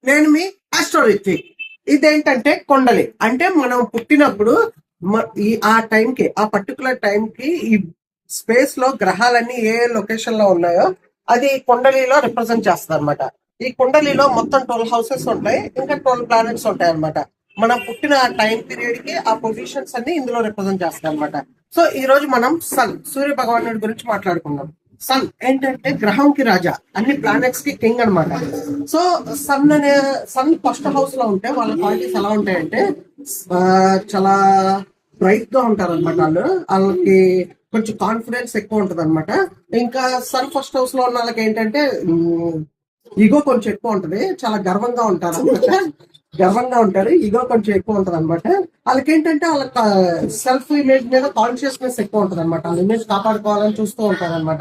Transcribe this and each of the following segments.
నేను మీ ఆస్ట్రోరిత్విక్. ఇదేంటంటే కొండలి అంటే మనం పుట్టినప్పుడు ఆ టైంకి ఆ పర్టికులర్ టైంకి ఈ స్పేస్ లో గ్రహాలన్నీ ఏ లొకేషన్ లో ఉన్నాయో అది కొండలిలో రిప్రజెంట్ చేస్తుంది అనమాట. ఈ కుండలిలో మొత్తం 12 హౌసెస్ ఉంటాయి, ఇంకా 12 ప్లానెట్స్ ఉంటాయి అనమాట. మనం పుట్టిన ఆ టైం పీరియడ్ కి ఆ పొజిషన్స్ అన్ని ఇందులో రిప్రజెంట్ చేస్తాయి అనమాట. సో ఈ రోజు మనం సూర్య భగవానుడి గురించి మాట్లాడుకుందాం. సన్ ఏంటంటే గ్రహంకి రాజా, అన్ని ప్లానెట్స్ కి కింగ్ అనమాట. సో సన్ ఫస్ట్ హౌస్ లో ఉంటే వాళ్ళ క్వాలిటీస్ ఎలా ఉంటాయంటే చాలా బ్రైట్ గా ఉంటారు అనమాట. వాళ్ళకి కొంచెం కాన్ఫిడెన్స్ ఎక్కువ ఉంటది అనమాట. ఇంకా సన్ ఫస్ట్ హౌస్ లో ఉన్న వాళ్ళకి ఏంటంటే ఈగో కొంచెం ఎక్కువ ఉంటది, చాలా గర్వంగా ఉంటారు అనమాట. గర్వంగా ఉంటారు, ఈగో కొంచెం ఎక్కువ ఉంటది అనమాట. వాళ్ళకి ఏంటంటే వాళ్ళ సెల్ఫ్ ఇమేజ్ మీద కాన్షియస్నెస్ ఎక్కువ ఉంటది అనమాట. వాళ్ళ ఇమేజ్ కాపాడుకోవాలని చూస్తూ ఉంటారు అనమాట.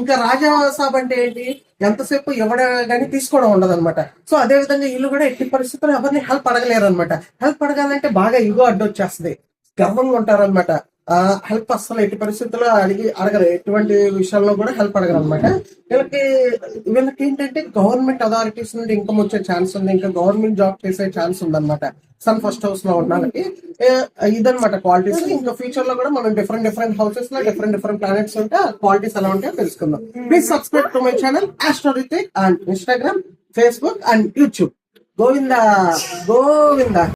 ఇంకా రాజా సాబ్ అంటే ఏంటి, ఎంతసేపు ఎవడ కానీ తీసుకోవడం ఉండదు అనమాట. సో అదే విధంగా వీళ్ళు కూడా ఎట్టి పరిస్థితుల్లో ఎవరిని హెల్ప్ అడగలేరు అనమాట. హెల్ప్ అడగాలంటే బాగా ఈగో అడ్డొచ్చేస్తుంది, గర్వంగా ఉంటారనమాట. హెల్ప్ అస్సలు ఎట్టి పరిస్థితుల్లో అడగరు, ఎటువంటి విషయాల్లో కూడా హెల్ప్ అడగరు అనమాట. వీళ్ళకి ఏంటంటే గవర్నమెంట్ అథారిటీస్ నుండి ఇన్కమ్ వచ్చే ఛాన్స్ ఉంది, ఇంకా గవర్నమెంట్ జాబ్ చేసే ఛాన్స్ ఉందన్నమాట. సన్ ఫస్ట్ హౌస్ లో ఉన్న వాళ్ళకి ఇదనమాట క్వాలిటీస్. ఇంకా ఫ్యూచర్ లో కూడా మనం డిఫరెంట్ హౌసెస్ లో డిఫరెంట్ ప్లానెట్స్ ఉంటే క్వాలిటీస్ ఎలా ఉంటాయో తెలుసుకుందాం. Please subscribe to my channel ఆస్ట్రోరిత్విక్ and Instagram, Facebook and YouTube. Govinda Govinda.